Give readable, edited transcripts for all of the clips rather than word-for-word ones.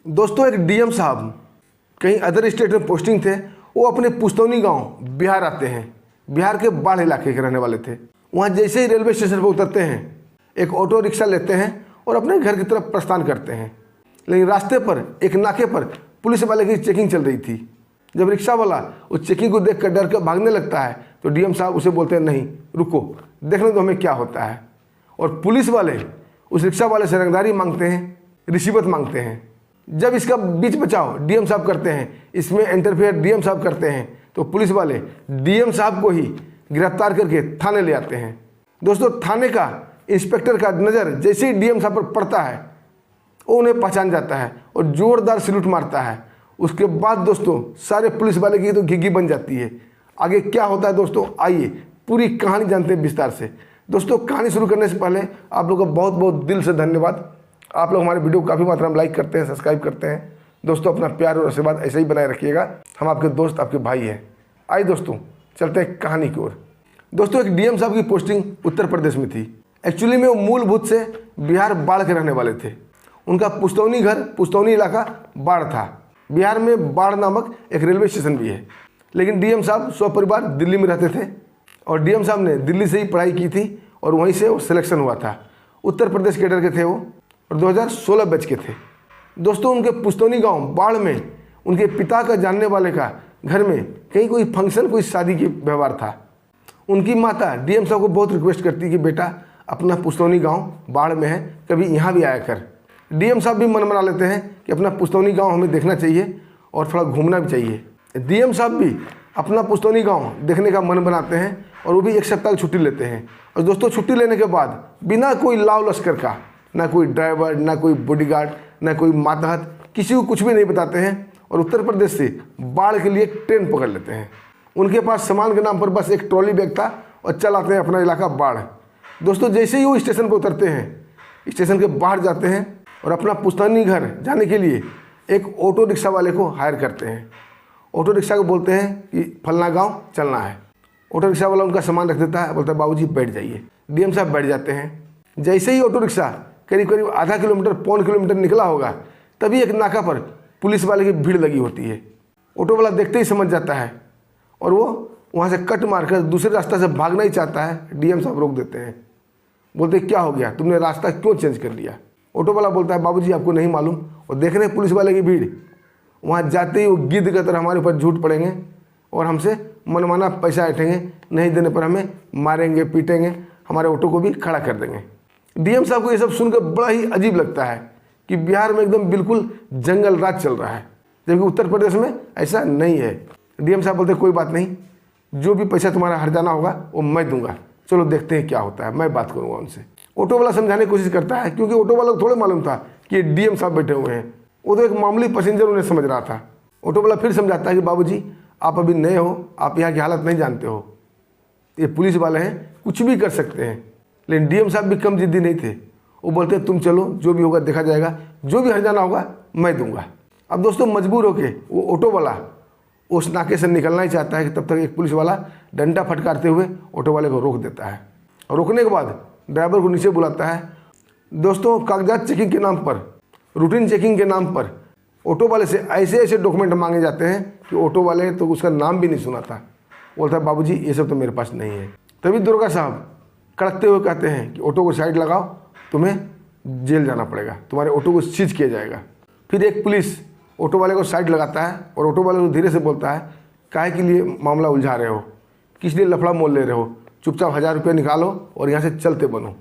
दोस्तों एक डीएम साहब कहीं अदर स्टेट में पोस्टिंग थे, वो अपने पुस्तौनी गांव बिहार आते हैं। बिहार के बाढ़ इलाके के रहने वाले थे। वहाँ जैसे ही रेलवे स्टेशन पर उतरते हैं, एक ऑटो रिक्शा लेते हैं और अपने घर की तरफ प्रस्थान करते हैं। लेकिन रास्ते पर एक नाके पर पुलिस वाले की चेकिंग चल रही थी। जब रिक्शा वाला उस चेकिंग को देख कर डर कर भागने लगता है तो डीएम साहब उसे बोलते हैं, नहीं रुको, देखने दो हमें क्या होता है। और पुलिस वाले उस रिक्शा वाले से रंगदारी मांगते हैं, रिश्वत मांगते हैं। जब इसका बीच बचाव डीएम साहब करते हैं, इसमें इंटरफेयर डीएम साहब करते हैं, तो पुलिस वाले डीएम साहब को ही गिरफ्तार करके थाने ले आते हैं। दोस्तों थाने का इंस्पेक्टर का नज़र जैसे ही डीएम साहब पर पड़ता है, वो उन्हें पहचान जाता है और ज़ोरदार सैल्यूट मारता है। उसके बाद दोस्तों सारे पुलिस वाले की तो घिघी बन जाती है। आगे क्या होता है दोस्तों, आइए पूरी कहानी जानते हैं विस्तार से। दोस्तों कहानी शुरू करने से पहले आप लोगों का बहुत बहुत दिल से धन्यवाद। आप लोग हमारे वीडियो को काफ़ी मात्रा में लाइक करते हैं, सब्सक्राइब करते हैं। दोस्तों अपना प्यार और आशीर्वाद ऐसे ही बनाए रखिएगा। हम आपके दोस्त, आपके भाई हैं। आइए दोस्तों चलते हैं कहानी की ओर। दोस्तों एक डीएम साहब की पोस्टिंग उत्तर प्रदेश में थी। एक्चुअली में वो मूलभूत से बिहार बाढ़ के रहने वाले थे। उनका पुस्तौनी घर, पुस्तौनी इलाका बाढ़ था। बिहार में बाढ़ नामक एक रेलवे स्टेशन भी है। लेकिन डीएम साहब सपरिवार दिल्ली में रहते थे और डीएम साहब ने दिल्ली से ही पढ़ाई की थी और वहीं से वो सिलेक्शन हुआ था। उत्तर प्रदेश कैडर के थे वो और 2016 बैच के थे। दोस्तों उनके पुस्तौनी गांव बाढ़ में उनके पिता का जानने वाले का घर में कहीं कोई फंक्शन, कोई शादी की व्यवहार था। उनकी माता डीएम साहब को बहुत रिक्वेस्ट करती कि बेटा अपना पुस्तौनी गांव बाढ़ में है, कभी यहाँ भी आया कर। डीएम साहब भी मन बना लेते हैं कि अपना पुस्तौनी गांव हमें देखना चाहिए और थोड़ा घूमना भी चाहिए। डीएम साहब भी अपना पुस्तौनी गांव देखने का मन बनाते हैं और वो भी एक सप्ताह की छुट्टी लेते हैं। और दोस्तों छुट्टी लेने के बाद बिना कोई लाव लश्कर का, ना कोई ड्राइवर, ना कोई बॉडीगार्ड, ना कोई मातहत, किसी को कुछ भी नहीं बताते हैं और उत्तर प्रदेश से बाढ़ के लिए ट्रेन पकड़ लेते हैं। उनके पास सामान के नाम पर बस एक ट्रॉली बैग था और चल आते हैं अपना इलाका बाढ़। दोस्तों जैसे ही वो स्टेशन पर उतरते हैं, स्टेशन के बाहर जाते हैं और अपना पुस्तौनी घर जाने के लिए एक ऑटो रिक्शा वाले को हायर करते हैं। ऑटो रिक्शा को बोलते हैं कि फलना गांव चलना है। ऑटो रिक्शा वाला उनका सामान रख देता है, बोलता है बाबूजी बैठ जाइए। डीएम साहब बैठ जाते हैं। जैसे ही ऑटो रिक्शा करीब करीब आधा किलोमीटर, पौन किलोमीटर निकला होगा, तभी एक नाका पर पुलिस वाले की भीड़ लगी होती है। ऑटो वाला देखते ही समझ जाता है और वो वहाँ से कट मारकर दूसरे रास्ता से भागना ही चाहता है। डीएम साहब रोक देते हैं, बोलते क्या हो गया, तुमने रास्ता क्यों चेंज कर लिया। ऑटो वाला बोलता है बाबूजी आपको नहीं मालूम। और देख रहे हैं पुलिस वाले की भीड़, वहाँ जाते ही वो गिद्ध की तरह हमारे ऊपर झूठ पड़ेंगे और हमसे मनमाना पैसा ऐंठेंगे, नहीं देने पर हमें मारेंगे, पीटेंगे, हमारे ऑटो को भी खड़ा कर देंगे। डीएम साहब को ये सब सुनकर बड़ा ही अजीब लगता है कि बिहार में एकदम बिल्कुल जंगल राज चल रहा है, जबकि उत्तर प्रदेश में ऐसा नहीं है। डीएम साहब बोलते कोई बात नहीं, जो भी पैसा तुम्हारा हर्जाना होगा वो मैं दूंगा, चलो देखते हैं क्या होता है, मैं बात करूँगा उनसे। ऑटो वाला समझाने की कोशिश करता है, क्योंकि ऑटो वाला को थोड़े मालूम था कि डीएम साहब बैठे हुए हैं। वो तो एक मामूली पैसेंजर उन्हें समझ रहा था। ऑटो वाला फिर समझाता है कि बाबूजी आप अभी नए हो, आप यहाँ की हालत नहीं जानते हो, ये पुलिस वाले हैं, कुछ भी कर सकते हैं। लेकिन डीएम साहब भी कम जिद्दी नहीं थे। वो बोलते हैं तुम चलो, जो भी होगा देखा जाएगा, जो भी हर्जाना होगा मैं दूंगा। अब दोस्तों मजबूर होके वो ऑटो वाला उस नाके से निकलना ही चाहता है कि तब तक एक पुलिस वाला डंडा फटकारते हुए ऑटो वाले को रोक देता है। और रोकने के बाद ड्राइवर को नीचे बुलाता है। दोस्तों कागजात चेकिंग के नाम पर, रूटीन चेकिंग के नाम पर ऑटो वाले से ऐसे ऐसे डॉक्यूमेंट मांगे जाते हैं कि ऑटो वाले तो उसका नाम भी नहीं सुना था। बोलता है बाबूजी ये सब तो मेरे पास नहीं है। तभी दुर्गा साहब कड़कते हुए कहते हैं कि ऑटो को साइड लगाओ, तुम्हें जेल जाना पड़ेगा, तुम्हारे ऑटो को सीज किया जाएगा। फिर एक पुलिस ऑटो वाले को साइड लगाता है और ऑटो वाले को धीरे से बोलता है काहे के लिए मामला उलझा रहे हो, किस लिए लफड़ा मोल ले रहे हो, चुपचाप 1000 रुपये निकालो और यहाँ से चलते बनो,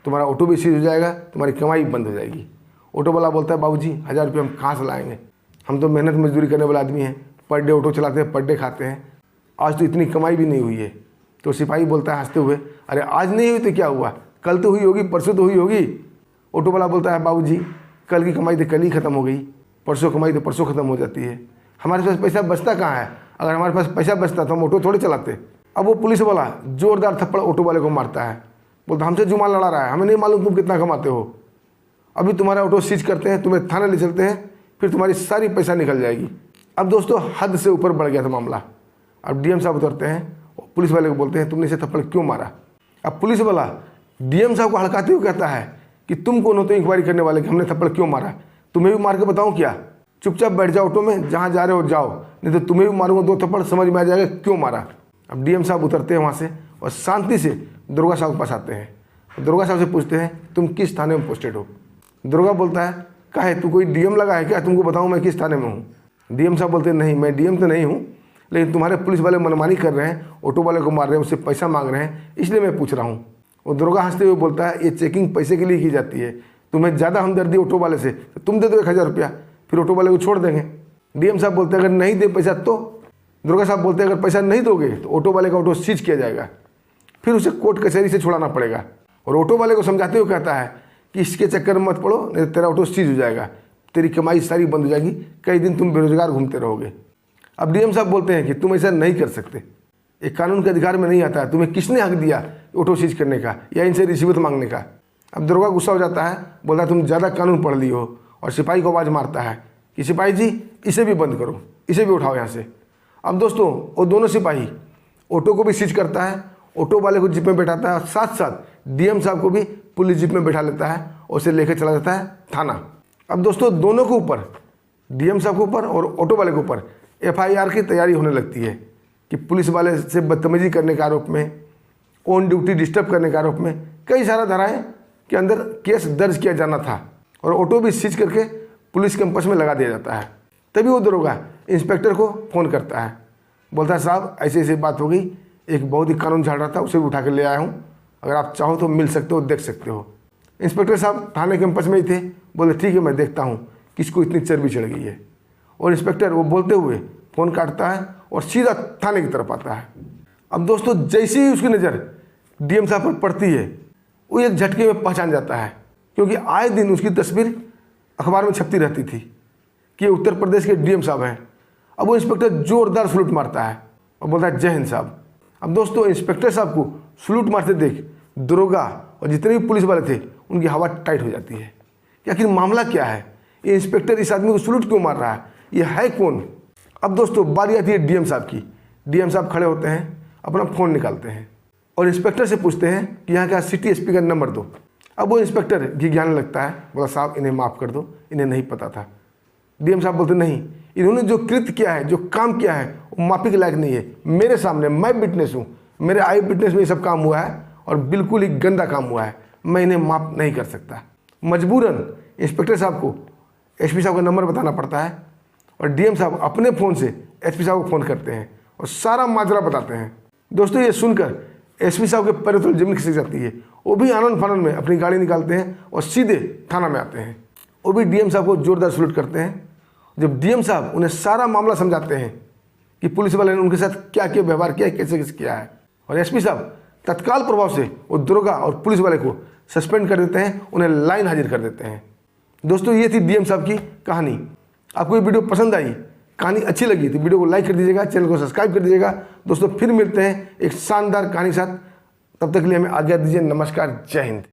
तुम्हारा ऑटो भी सीज हो जाएगा, तुम्हारी कमाई बंद हो जाएगी। ऑटो वाला बोलता है बाबूजी 1000 रुपये हम कहाँ से लाएंगे, हम तो मेहनत मजदूरी करने वाले आदमी हैं, पर डे ऑटो चलाते हैं, पर डे खाते हैं, आज तो इतनी कमाई भी नहीं हुई है। तो सिपाही बोलता है हंसते हुए, अरे आज नहीं हुई तो क्या हुआ, कल तो हुई होगी, परसों तो हुई होगी। ऑटो वाला बोलता है बाबूजी कल की कमाई तो कल ही ख़त्म हो गई, परसों कमाई तो परसों ख़त्म हो जाती है, हमारे पास पैसा बचता कहाँ है, अगर हमारे पास पैसा बचता तो हम ऑटो थोड़े चलाते। अब वो पुलिस वाला जोरदार थप्पड़ ऑटो वाले को मारता है, बोलता हमसे जुबान लड़ा रहा है, हमें नहीं मालूम तुम कितना कमाते हो, अभी तुम्हारा ऑटो सीज करते हैं, तुम्हें थाने ले चलते हैं, फिर तुम्हारी सारी पैसा निकल जाएगी। अब दोस्तों हद से ऊपर बढ़ गया था मामला। अब डीएम साहब उतरते हैं, पुलिस वाले को बोलते हैं तुमने इसे थप्पड़ क्यों मारा। अब पुलिस वाला डीएम साहब को हड़काते हुए कहता है कि तुम कौन हो तो इंक्वायरी करने वाले कि हमने थप्पड़ क्यों मारा, तुम्हें भी मार के बताऊँ क्या? चुपचाप बैठ जाओ ऑटो में, जहाँ जा रहे हो जाओ, नहीं तो तुम्हें भी मारूंगा 2 थप्पड़, समझ में आ जाएगा क्यों मारा। अब डीएम साहब उतरते हैं वहाँ से और शांति से दुर्गा साहब के पास आते हैं। दुर्गा साहब से पूछते हैं तुम किस थाने में पोस्टेड हो? दुर्गा बोलता है काहे, तू कोई डीएम लगा है क्या, तुमको बताऊँ मैं किस थाने में हूँ? डीएम साहब बोलते हैं नहीं, मैं डीएम तो नहीं हूँ, लेकिन तुम्हारे पुलिस वाले मनमानी कर रहे हैं, ऑटो वाले को मार रहे हैं, उससे पैसा मांग रहे हैं, इसलिए मैं पूछ रहा हूँ। और दुर्गा हंसते हुए बोलता है ये चेकिंग पैसे के लिए की जाती है, तुम्हें ज़्यादा हमदर्दी ऑटो वाले से, तो तुम दे दो 1000 रुपया, फिर ऑटो वाले को छोड़ देंगे। डीएम साहब बोलते हैं अगर नहीं दे पैसा तो? दुर्गा साहब बोलते हैं अगर पैसा नहीं दोगे तो ऑटो वाले का ऑटो सीज किया जाएगा, फिर उसे कोर्ट कचहरी से छुड़ाना पड़ेगा। और ऑटो वाले को समझाते हुए कहता है कि इसके चक्कर में मत पड़ो, नहीं तो तेरा ऑटो सीज हो जाएगा, तेरी कमाई सारी बंद हो जाएगी, कई दिन तुम बेरोजगार घूमते रहोगे। अब डीएम साहब बोलते हैं कि तुम ऐसा नहीं कर सकते, एक कानून के अधिकार में नहीं आता है, तुम्हें किसने हक दिया ऑटो सीज करने का या इनसे रिश्वत मांगने का? अब दुर्गा गुस्सा हो जाता है, बोलता है तुम ज़्यादा कानून पढ़ ली हो, और सिपाही को आवाज़ मारता है कि सिपाही जी इसे भी बंद करो, इसे भी उठाओ यहाँ से। अब दोस्तों वो दोनों सिपाही ऑटो को भी सीज करता है, ऑटो वाले को जीप में बैठाता है और साथ साथ डीएम साहब को भी पुलिस जीप में बैठा लेता है और उसे लेकर चला जाता है थाना। अब दोस्तों दोनों के ऊपर, डीएम साहब के ऊपर और ऑटो वाले के ऊपर एफआईआर की तैयारी होने लगती है कि पुलिस वाले से बदतमीजी करने के आरोप में, ऑन ड्यूटी डिस्टर्ब करने के आरोप में कई सारा धाराएं के अंदर केस दर्ज किया जाना था और ऑटो भी सीज करके पुलिस कैंपस में लगा दिया जाता है। तभी वो दरोगा इंस्पेक्टर को फ़ोन करता है, बोलता है साहब ऐसी ऐसी बात हो गई, एक बहुत ही कानून झाड़ रहा था उसे भी उठा कर ले आया हूँ, अगर आप चाहो तो मिल सकते हो, देख सकते हो। इंस्पेक्टर साहब थाने कैंपस में ही थे, बोले ठीक है मैं देखता हूँ किसको इतनी चर्बी चढ़ गई है। और इंस्पेक्टर वो बोलते हुए फ़ोन काटता है और सीधा थाने की तरफ आता है। अब दोस्तों जैसे ही उसकी नज़र डीएम साहब पर पड़ती है, वो एक झटके में पहचान जाता है, क्योंकि आए दिन उसकी तस्वीर अखबार में छपती रहती थी कि उत्तर प्रदेश के डीएम साहब हैं। अब वो इंस्पेक्टर जोरदार सलूट मारता है और बोलता है जय हिंद साहब। अब दोस्तों इंस्पेक्टर साहब को सलूट मारते देख दरोगा और जितने भी पुलिस वाले थे उनकी हवा टाइट हो जाती है कि आखिर मामला क्या है, ये इंस्पेक्टर इस आदमी को सलूट क्यों मार रहा है, ये है कौन? अब दोस्तों बारी आती है डीएम साहब की। डीएम साहब खड़े होते हैं, अपना फ़ोन निकालते हैं और इंस्पेक्टर से पूछते हैं कि यहाँ का सिटी एसपी का नंबर दो। अब वो इंस्पेक्टर घिघियाने लगता है, बोला साहब इन्हें माफ़ कर दो, इन्हें नहीं पता था। डीएम साहब बोलते नहीं, इन्होंने जो कृत्य किया है, जो काम किया है वो माफ़ी के लायक नहीं है, मेरे सामने मैं विटनेस हूँ, मेरे आई विटनेस में ये सब काम हुआ है और बिल्कुल ही गंदा काम हुआ है, मैं इन्हें माफ़ नहीं कर सकता। मजबूरन इंस्पेक्टर साहब को एसपी साहब का नंबर बताना पड़ता है और डीएम साहब अपने फ़ोन से एसपी साहब को फ़ोन करते हैं और सारा माजरा बताते हैं। दोस्तों ये सुनकर एसपी साहब के पैरों तले जमीन खिसक जाती है, वो भी आनंद फानंद में अपनी गाड़ी निकालते हैं और सीधे थाना में आते हैं। वो भी डीएम साहब को जोरदार सलूट करते हैं। जब डीएम साहब उन्हें सारा मामला समझाते हैं कि पुलिस वाले ने उनके साथ क्या क्या व्यवहार किया है, कैसे कैसे किया है, और एसपी साहब तत्काल प्रभाव से वो दरोगा और पुलिस वाले को सस्पेंड कर देते हैं, उन्हें लाइन हाजिर कर देते हैं। दोस्तों ये थी डीएम साहब की कहानी। आपको ये वीडियो पसंद आई, कहानी अच्छी लगी तो वीडियो को लाइक कर दीजिएगा, चैनल को सब्सक्राइब कर दीजिएगा। दोस्तों फिर मिलते हैं एक शानदार कहानी के साथ, तब तक के लिए हमें आज्ञा दीजिए। नमस्कार, जय हिंद।